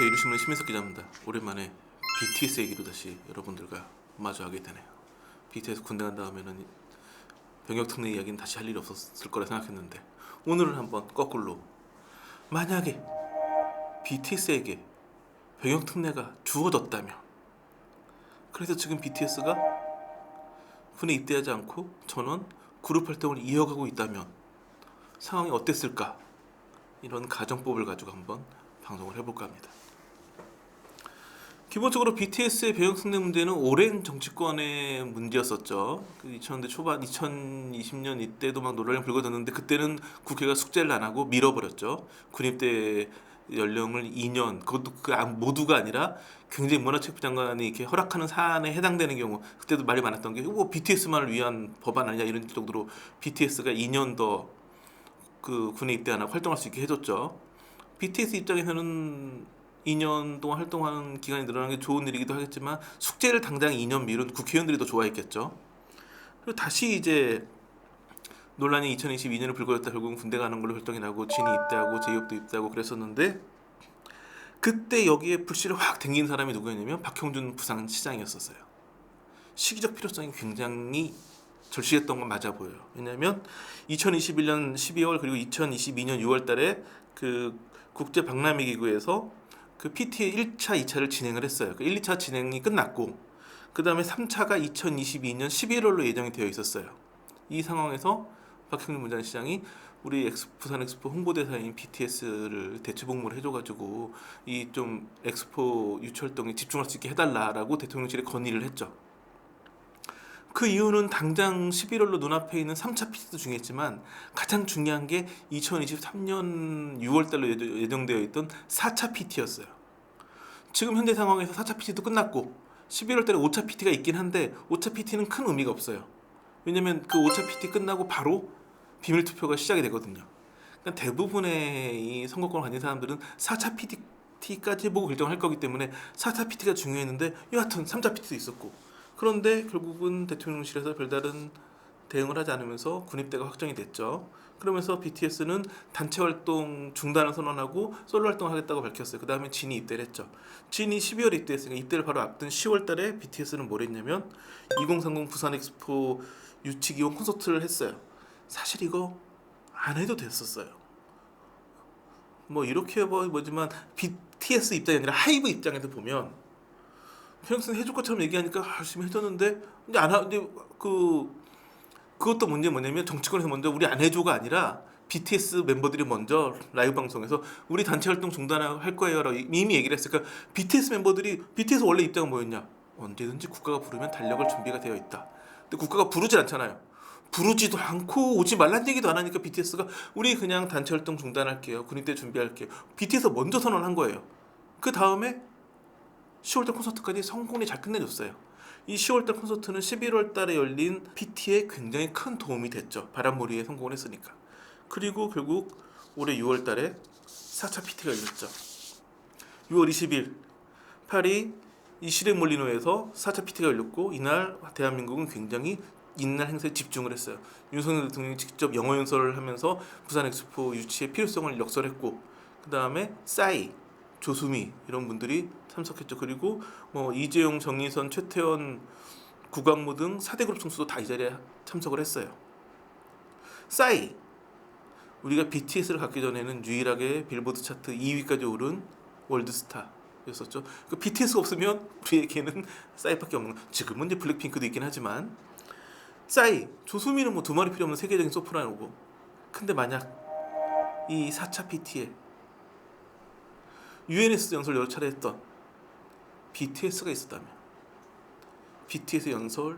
안녕하세요. 이루신문의 심인석 기자입니다. 오랜만에 BTS 얘기로 다시 여러분들과 마주하게 되네요. BTS 군대 간다 하면은 병역 특례 이야기는 다시 할 일이 없었을 거라 생각했는데 오늘은 한번 거꾸로 만약에 BTS에게 병역 특례가 주어졌다면, 그래서 지금 BTS가 군에 입대하지 않고 전원 그룹 활동을 이어가고 있다면 상황이 어땠을까? 이런 가정법을 가지고 한번 방송을 해볼까 합니다. 기본적으로 BTS의 병역 특례 문제는 오랜 정치권의 문제였었죠. 2000년대 초반, 2020년 이때도 막 논란이 불거졌는데 그때는 국회가 숙제를 안 하고 밀어버렸죠. 군입대 연령을 2년, 그것도 모두가 아니라 굉장히 문화체육부 장관이 이렇게 허락하는 사안에 해당되는 경우, 그때도 말이 많았던 게 뭐 BTS만을 위한 법안 아니냐 이런 정도로 BTS가 2년 더 그 군에 입대 안 하고 활동할 수 있게 해줬죠. BTS 입장에서는 2년 동안 활동하는 기간이 늘어나는 게 좋은 일이기도 하겠지만 숙제를 당장 2년 미룬 국회의원들이 더 좋아했겠죠. 그리고 다시 이제 논란이 2022년에 불거졌다. 결국은 군대 가는 걸로 결정이 나고 진이 입대하고 제이홉도 입대하고 그랬었는데, 그때 여기에 불씨를 확 댕긴 사람이 누구였냐면 박형준 부산시장이었었어요. 시기적 필요성이 굉장히 절실했던 건 맞아 보여요. 왜냐하면 2021년 12월 그리고 2022년 6월 달에 그 국제 박람회 기구에서 그 PT의 1차, 2차를 진행을 했어요. 그 1, 2차 진행이 끝났고 그 다음에 3차가 2022년 11월로 예정이 되어 있었어요. 이 상황에서 박형준 부산시장이 우리 부산 엑스포 홍보대사인 BTS를 대체 복무를 해줘가지고 이 좀 엑스포 유치 활동에 집중할 수 있게 해달라라고 대통령실에 건의를 했죠. 그 이유는 당장 11월로 눈앞에 있는 3차 PT도 중요했지만 가장 중요한 게 2023년 6월달로 예정되어 있던 4차 PT였어요. 지금 현재 상황에서 4차 PT도 끝났고 11월달에 5차 PT가 있긴 한데 5차 PT는 큰 의미가 없어요. 왜냐면 그 5차 PT 끝나고 바로 비밀투표가 시작이 되거든요. 그러니까 대부분의 이 선거권을 가진 사람들은 4차 PT까지 보고 결정할 거기 때문에 4차 PT가 중요했는데 여하튼 3차 PT도 있었고, 그런데 결국은 대통령실에서 별다른 대응을 하지 않으면서 군입대가 확정이 됐죠. 그러면서 BTS는 단체 활동 중단을 선언하고 솔로 활동을 하겠다고 밝혔어요. 그 다음에 진이 입대를 했죠. 진이 12월에 입대했으니까 입대를 바로 앞둔 10월 달에 BTS는 뭘 했냐면 2030 부산 엑스포 유치 기원 콘서트를 했어요. 사실 이거 안 해도 됐었어요. 뭐 이렇게 뭐지만 BTS 입장이 아니라 하이브 입장에서 보면 평소에 해줄 것처럼 얘기하니까 열심히 해줬는데 근데 안 하, 근데 그것도 문제 뭐냐면 정치권에서 먼저 우리 안 해줘가 아니라 BTS 멤버들이 먼저 라이브 방송에서 우리 단체 활동 중단할 거예요라고 이미 얘기를 했으니까 BTS 멤버들이 BTS 원래 입장은 뭐였냐? 언제든지 국가가 부르면 달려갈 준비가 되어 있다. 근데 국가가 부르지 않잖아요. 부르지도 않고 오지 말란 얘기도 안 하니까 BTS가 우리 그냥 단체 활동 중단할게요. 군입대 준비할게요. BTS 먼저 선언한 거예요. 그 다음에 10월달 콘서트까지 성공리 잘 끝내줬어요. 이 10월달 콘서트는 11월달에 열린 PT에 굉장히 큰 도움이 됐죠. 바람몰이에 성공을 했으니까. 그리고 결국 올해 6월달에 4차 PT가 열렸죠. 6월 20일 파리 이시레 몰리노에서 4차 PT가 열렸고 이날 대한민국은 굉장히 이날 행사에 집중을 했어요. 윤석열 대통령이 직접 영어 연설을 하면서 부산 엑스포 유치의 필요성을 역설했고, 그 다음에 싸이, 조수미 이런 분들이 참석했죠. 그리고 뭐 이재용, 정의선, 최태원, 구광모 등 4대 그룹 총수도 다 이 자리에 참석을 했어요. 싸이, 우리가 BTS를 갖기 전에는 유일하게 빌보드 차트 2위까지 오른 월드스타였었죠. 그 BTS가 없으면 우리에게는 싸이밖에 없는 거. 지금은 이제 블랙핑크도 있긴 하지만 싸이, 조수미는 뭐 두 마리 필요 없는 세계적인 소프라노고, 근데 만약 이 4차 PT에 UNS 연설 여러 차례 했던 BTS가 있었다면, BTS 연설,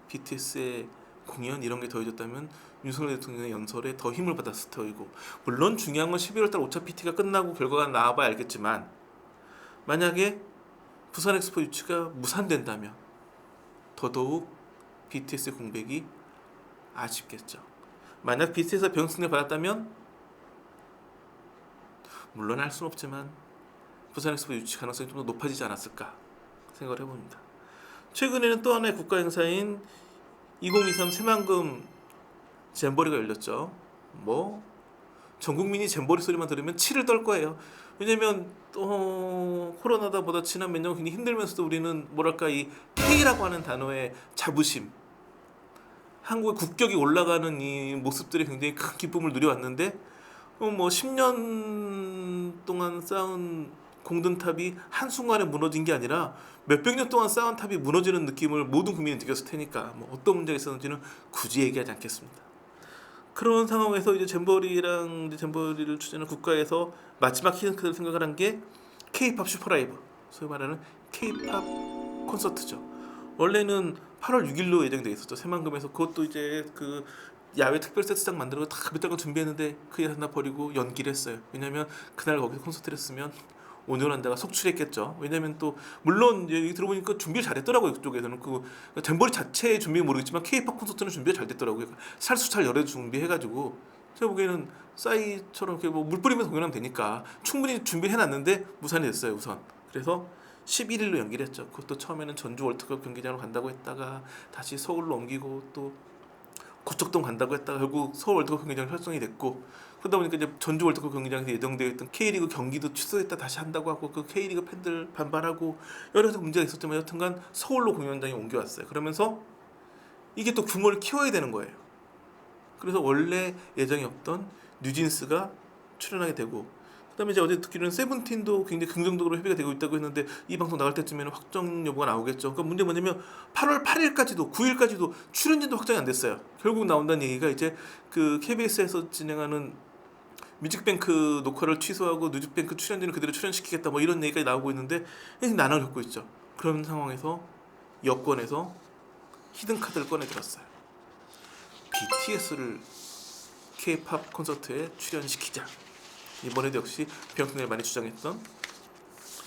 BTS의 공연 이런 게 더해졌다면 윤석열 대통령의 연설에 더 힘을 받았을 터이고, 물론 중요한 건 11월달 5차 PT가 끝나고 결과가 나와봐야 알겠지만 만약에 부산 엑스포 유치가 무산된다면 더더욱 BTS의 공백이 아쉽겠죠. 만약 BTS가 병역 특례 받았다면 물론 할 수는 없지만 부산 엑스포 유치 가능성이 좀 더 높아지지 않았을까 생각을 해봅니다. 최근에는 또 하나의 국가 행사인 2023 새만금 잼버리가 열렸죠. 뭐 전 국민이 잼버리 소리만 들으면 치를 떨 거예요. 왜냐면 코로나다 보다 지난 몇 년 굉장히 힘들면서도 우리는 뭐랄까 이 K라고 하는 단어의 자부심, 한국의 국격이 올라가는 이 모습들이 굉장히 큰 기쁨을 누려왔는데 뭐 10년 동안 쌓은 공든탑이 한순간에 무너진 게 아니라 몇백 년 동안 쌓은 탑이 무너지는 느낌을 모든 국민이 느꼈을 테니까 뭐 어떤 문제가 있었는지는 굳이 얘기하지 않겠습니다. 그런 상황에서 이제 잼버리랑 이제 잼버리를 추진하는 국가에서 마지막 히든카드를 생각을 한 게 K-팝 슈퍼라이브, 소위 말하는 K-팝 콘서트죠. 원래는 8월 6일로 예정돼 있었죠. 새만금에서. 그것도 이제 그 야외 특별 세트장 만들고 다 몇 달간 준비했는데 그 일 하나 버리고 연기를 했어요. 왜냐면 그날 거기서 콘서트를 했으면 온전한다가 속출했겠죠. 왜냐면 또 물론 얘기 들어보니까 준비를 잘했더라고요. 그쪽에서는 그 잼버리 자체의 준비 모르겠지만 K-팝 콘서트는 준비가 잘 됐더라고요. 살수잘 열애 준비해가지고 제가 보기에는 싸이처럼 이렇게 뭐 물 뿌리면서 공연하면 되니까 충분히 준비해놨는데 무산이 됐어요. 우선 그래서 11일로 연기를 했죠. 그것도 처음에는 전주 월드컵 경기장으로 간다고 했다가 다시 서울로 옮기고 또 고척동 간다고 했다가 결국 서울 월드컵 경기장 활성이 됐고 그러다 보니까 이제 전주 월드컵 경기장에서 예정되어 있던 K리그 경기도 취소했다 다시 한다고 하고 그 K리그 팬들 반발하고 여러 가지 문제가 있었지만 여튼간 서울로 공연장에 옮겨왔어요. 그러면서 이게 또 규모를 키워야 되는 거예요. 그래서 원래 예정이 없던 뉴진스가 출연하게 되고 그다음에 이제 어제 듣기로는 세븐틴도 굉장히 긍정적으로 협의가 되고 있다고 했는데 이 방송 나갈 때쯤에는 확정 여부가 나오겠죠. 그러니까 문제 뭐냐면 8월 8일까지도 9일까지도 출연진도 확정이 안 됐어요. 결국 나온다는 얘기가 이제 그 KBS에서 진행하는 뮤직뱅크 녹화를 취소하고 뮤직뱅크 출연진을 그대로 출연시키겠다 뭐 이런 얘기가 나오고 있는데 난항을 겪고 있죠. 그런 상황에서 여권에서 히든 카드를 꺼내 들었어요. BTS를 K-팝 콘서트에 출연시키자. 이번에도 역시 병역통일을 많이 주장했던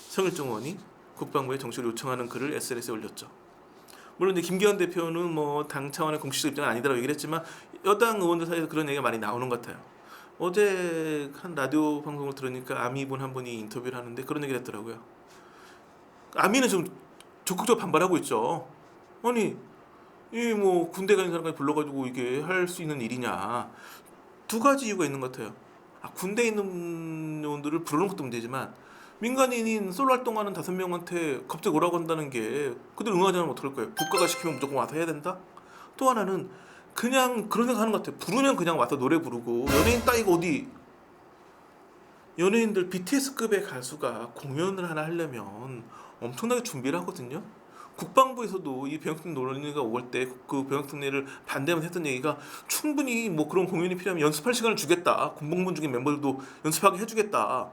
성일종 의원이 국방부에 정식으로 요청하는 글을 SNS에 올렸죠. 물론 이제 김기현 대표는 뭐 당 차원의 공식적 입장은 아니다라고 얘기를 했지만 여당 의원들 사이에서 그런 얘기가 많이 나오는 것 같아요. 어제 한 라디오 방송을 들으니까 아미분 한 분이 인터뷰를 하는데 그런 얘기를 했더라고요. 아미는 좀 적극적으로 반발하고 있죠. 아니 이 뭐 군대 가는 사람까지 불러가지고 이게 할 수 있는 일이냐. 두 가지 이유가 있는 것 같아요. 군대에 있는 요원들을 부르는 것도 문제지만 민간인인 솔로 활동하는 5명한테 갑자기 오라고 한다는 게 그들 응하지 않으면 어떡할 거예요? 국가가 시키면 무조건 와서 해야 된다? 또 하나는 그냥 그런 생각 하는 것 같아요. 부르면 그냥 와서 노래 부르고 연예인 따위가 어디 연예인들 BTS급의 가수가 공연을 하나 하려면 엄청나게 준비를 하거든요. 국방부에서도 이 병역특례 논의가 올 때 그 병역특례를 반대하면서 했던 얘기가 충분히 뭐 그런 공연이 필요하면 연습할 시간을 주겠다. 군복무 중인 멤버들도 연습하게 해주겠다.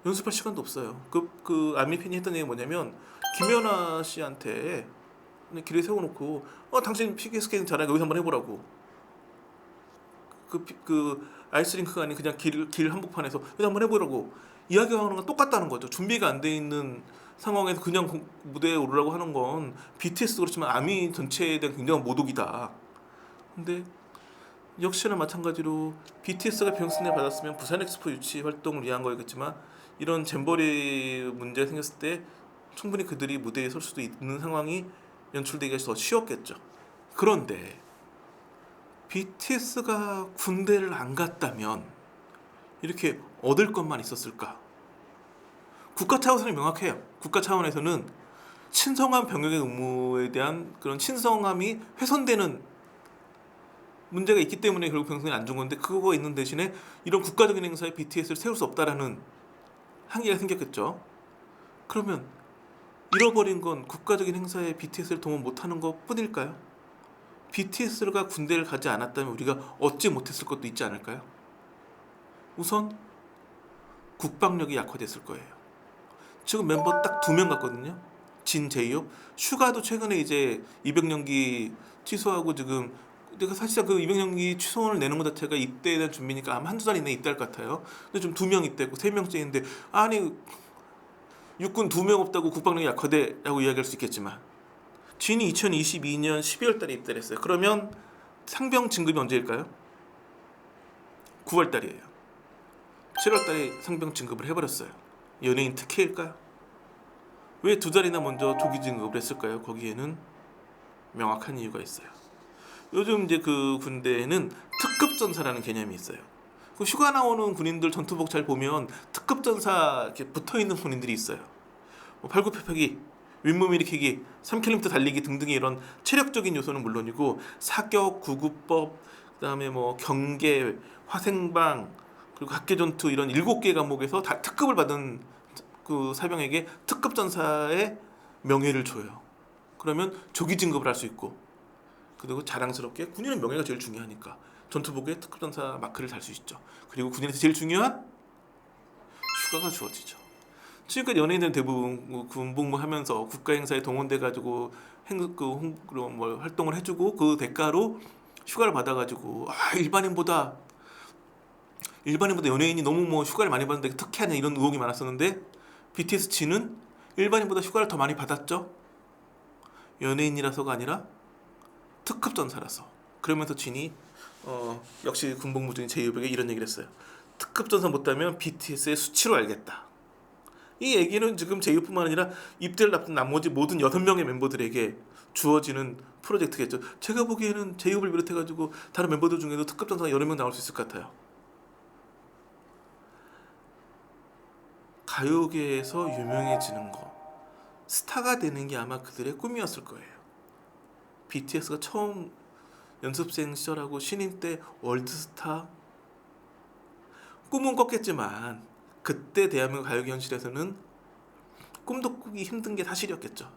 연습할 시간도 없어요. 그 아미 팬이 했던 얘기가 뭐냐면 김연아 씨한테 길에 세워놓고 당신 피겨스케이팅 잘하니까 여기서 한번 해보라고. 그 아이스링크가 아닌 그냥 길 한복판에서 여기서 한번 해보라고 이야기하는 건 똑같다는 거죠. 준비가 안 돼 있는 상황에서 그냥 무대에 오르라고 하는 건 BTS도 그렇지만 아미 전체에 대한 굉장한 모독이다. 근데 역시나 마찬가지로 BTS가 병역특례 받았으면 부산 엑스포 유치 활동을 위한 거였겠지만 이런 잼버리 문제가 생겼을 때 충분히 그들이 무대에 설 수도 있는 상황이 연출되기가 더 쉬웠겠죠. 그런데 BTS가 군대를 안 갔다면 이렇게 얻을 것만 있었을까? 국가 차원에서는 명확해요. 국가 차원에서는 친성한 병역의 의무에 대한 그런 친성함이 훼손되는 문제가 있기 때문에 결국 병역이 안 준 건데 그거 있는 대신에 이런 국가적인 행사에 BTS를 세울 수 없다라는 한계가 생겼겠죠. 그러면 잃어버린 건 국가적인 행사에 BTS를 동원 못하는 것 뿐일까요? BTS가 군대를 가지 않았다면 우리가 얻지 못했을 것도 있지 않을까요? 우선 국방력이 약화됐을 거예요. 지금 멤버 딱 2명 같거든요. 진, 제이홉. 슈가도 최근에 이제 200년기 취소하고 지금 내가 사실상 그 200년기 취소원을 내는 것 자체가 입대에 대한 준비니까 아마 한두 달 이내에 입대할 것 같아요. 근데 좀 2명 입대했고 3명째인데 아니 육군 2명 없다고 국방력이 약화돼라고 이야기할 수 있겠지만 진이 2022년 12월 달에 입대를 했어요. 그러면 상병 진급이 언제일까요? 9월 달이에요. 7월 달에 상병 진급을 해버렸어요. 연예인 특혜일까요? 왜 2달이나 먼저 조기 진급을 했을까요? 거기에는 명확한 이유가 있어요. 요즘 이제 그 군대에는 특급 전사라는 개념이 있어요. 그 휴가 나오는 군인들 전투복 잘 보면 특급 전사 이렇게 붙어 있는 군인들이 있어요. 뭐 팔굽혀펴기, 윗몸 일으키기, 3km 달리기 등등의 이런 체력적인 요소는 물론이고 사격, 구급법, 그다음에 뭐 경계, 화생방, 그리고 각계전투 이런 7개 과목에서 다 특급을 받은 그 사병에게 특급 전사의 명예를 줘요. 그러면 조기 진급을 할 수 있고, 그리고 자랑스럽게 군인은 명예가 제일 중요하니까 전투복에 특급 전사 마크를 달 수 있죠. 그리고 군인한테 제일 중요한 휴가가 주어지죠. 지금까지 연예인들은 대부분 군복무하면서 국가 행사에 동원돼 가지고 뭐 활동을 해주고 그 대가로 휴가를 받아가지고 일반인보다 연예인이 너무 뭐 휴가를 많이 받는데 특혜하냐 이런 의혹이 많았었는데 BTS 진은 일반인보다 휴가를 더 많이 받았죠. 연예인이라서가 아니라 특급 전사라서. 그러면서 진이 역시 군복무 중인 제이홉에게 이런 얘기를 했어요. 특급 전사 못하면 BTS의 수치로 알겠다. 이 얘기는 지금 제이홉뿐만 아니라 입대를 앞둔 나머지 모든 6명의 멤버들에게 주어지는 프로젝트겠죠. 제가 보기에는 제이홉을 비롯해가지고 다른 멤버들 중에도 특급 전사가 여러 명 나올 수 있을 것 같아요. 가요계에서 유명해지는 거, 스타가 되는 게 아마 그들의 꿈이었을 거예요. BTS가 처음 연습생 시절하고 신인 때 월드스타, 꿈은 꿨겠지만 그때 대한민국 가요계 현실에서는 꿈도 꾸기 힘든 게 사실이었겠죠.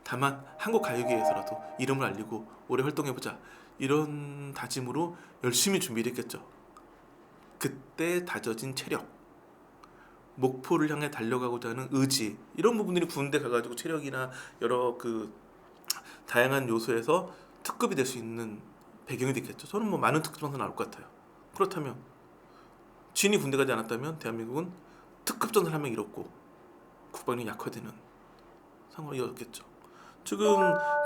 다만 한국 가요계에서라도 이름을 알리고 오래 활동해보자 이런 다짐으로 열심히 준비를 했겠죠. 그때 다져진 체력, 목표를 향해 달려가고자 하는 의지, 이런 부분들이 군대 가가지고 체력이나 여러 그 다양한 요소에서 특급이 될 수 있는 배경이 됐겠죠. 저는 뭐 많은 특급 전사 나올 것 같아요. 그렇다면 진이 군대 가지 않았다면 대한민국은 특급 전사를 한 명 잃었고 국방이 약화되는 상황이었겠죠. 지금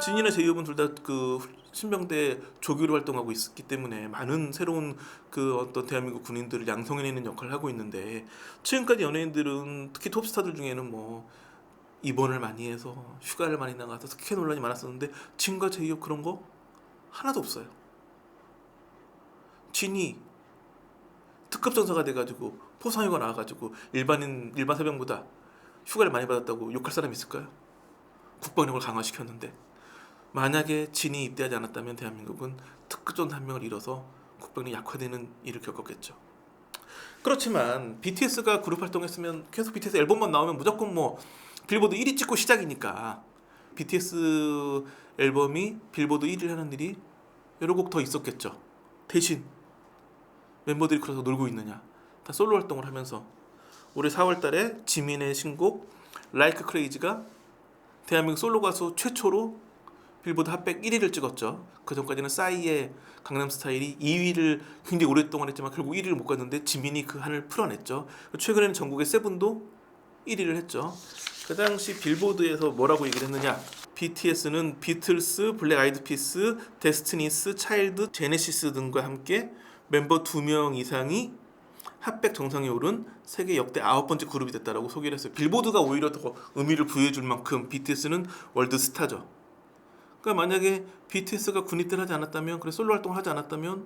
진이나 제이홉은 둘 다 그 신병대 조교로 활동하고 있기 때문에 많은 새로운 그 어떤 대한민국 군인들을 양성해내는 역할을 하고 있는데, 지금까지 연예인들은 특히 톱스타들 중에는 뭐 입원을 많이 해서 휴가를 많이 나가서 특혜 논란이 많았었는데 진과 제이홉 그런 거 하나도 없어요. 진이 특급 전사가 돼가지고 포상휴가 나와가지고 일반 사병보다 휴가를 많이 받았다고 욕할 사람이 있을까요? 국방력을 강화시켰는데, 만약에 진이 입대하지 않았다면 대한민국은 특급 전사 한 명을 잃어서 국방력이 약화되는 일을 겪었겠죠. 그렇지만 BTS가 그룹 활동했으면 계속 BTS 앨범만 나오면 무조건 뭐 빌보드 1위 찍고 시작이니까 BTS 앨범이 빌보드 1위를 하는 일이 여러 곡 더 있었겠죠. 대신 멤버들이 그래서 놀고 있느냐, 다 솔로 활동을 하면서 올해 4월달에 지민의 신곡 Like Crazy가 대한민국 솔로 가수 최초로 빌보드 핫백 1위를 찍었죠. 그 전까지는 싸이의 강남스타일이 2위를 굉장히 오랫동안 했지만 결국 1위를 못 갔는데 지민이 그 한을 풀어냈죠. 최근에는 전국의 세븐도 1위를 했죠. 그 당시 빌보드에서 뭐라고 얘기를 했느냐, BTS는 비틀스, 블랙 아이드 피스, 데스티니스, 차일드, 제네시스 등과 함께 멤버 2명 이상이 핫백 정상에 오른 세계 역대 9번째 그룹이 됐다라고 소개를 했어요. 빌보드가 오히려 더 의미를 부여해줄 만큼 BTS는 월드 스타죠. 그러니까 만약에 BTS가 군입대를 하지 않았다면, 그래 솔로 활동을 하지 않았다면,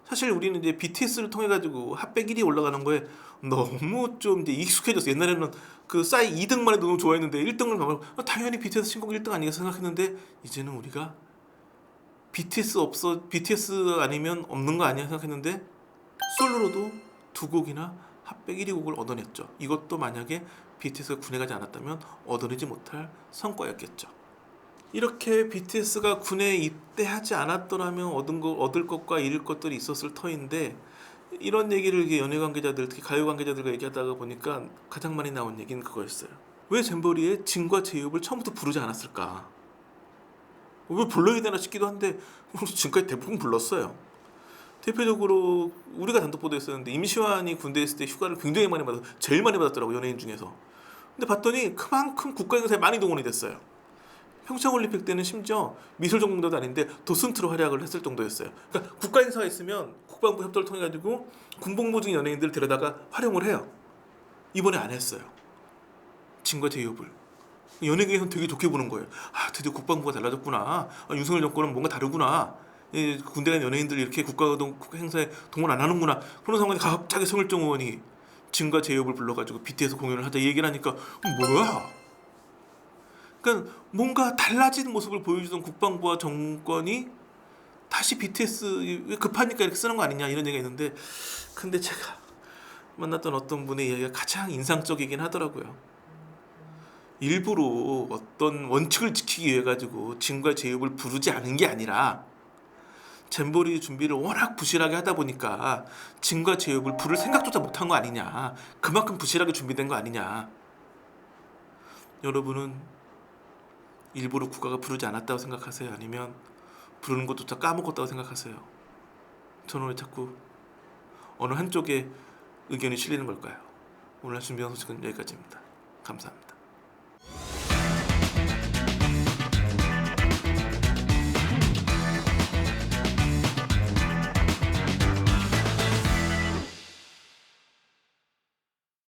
사실 우리는 이제 BTS를 통해 가지고 핫백 1위 올라가는 거에 너무 좀 이제 익숙해졌어. 옛날에는 그 싸이 2등만 해도 너무 좋아했는데 1등을 가면 당연히 BTS 신곡 1등 아니겠어 생각했는데, 이제는 우리가 BTS 아니면 없는 거 아니야 생각했는데 솔로로도 2곡이나 핫백 1위 곡을 얻어냈죠. 이것도 만약에 BTS가 군에 가지 않았다면 얻어내지 못할 성과였겠죠. 이렇게 BTS가 군에 입대하지 않았더라면 얻을 것과 잃을 것들이 있었을 터인데, 이런 얘기를 이렇게 연예 관계자들, 특히 가요 관계자들과 얘기하다가 보니까 가장 많이 나온 얘기는 그거였어요. 왜 잼버리에 진과 제이홉을 처음부터 부르지 않았을까? 왜 불러야 되나 싶기도 한데 지금까지 대부분 불렀어요. 대표적으로 우리가 단독 보도했었는데 임시완이 군대에 있을 때 휴가를 굉장히 많이 받아서 제일 많이 받았더라고, 연예인 중에서. 근데 봤더니 그만큼 국가행사에 많이 동원이 됐어요. 평창올림픽 때는 심지어 미술전공자도 아닌데 도슨트로 활약을 했을 정도였어요. 그러니까 국가행사가 있으면 국방부 협조를 통해 가지고 군복무 중인 연예인들을 데려다가 활용을 해요. 이번에 안 했어요. 진과 제이홉을. 연예계에서는 되게 좋게 보는 거예요. 아, 드디어 국방부가 달라졌구나. 윤석열 정권은 뭔가 다르구나. 군대 간 연예인들 이렇게 국가活동 행사에 동원 안 하는구나. 그런 상황에 갑자기 성일종 의원이 진과 제이홉을 불러가지고 BTS 공연을 하자 이 얘기를 하니까 뭐야? 그러니까 뭔가 달라진 모습을 보여주던 국방부와 정권이 다시 BTS 급하니까 이렇게 쓰는 거 아니냐 이런 얘기가 있는데, 근데 제가 만났던 어떤 분의 이야기가 가장 인상적이긴 하더라고요. 일부러 어떤 원칙을 지키기 위해 가지고 진과 제이홉을 부르지 않은 게 아니라 잼버리 준비를 워낙 부실하게 하다 보니까 진과 제이홉을 부를 생각조차 못한 거 아니냐, 그만큼 부실하게 준비된 거 아니냐. 여러분은 일부러 국가가 부르지 않았다고 생각하세요? 아니면 부르는 것조차 까먹었다고 생각하세요? 저는 왜 자꾸 어느 한쪽에 의견이 실리는 걸까요? 오늘 준비한 소식은 여기까지입니다. 감사합니다.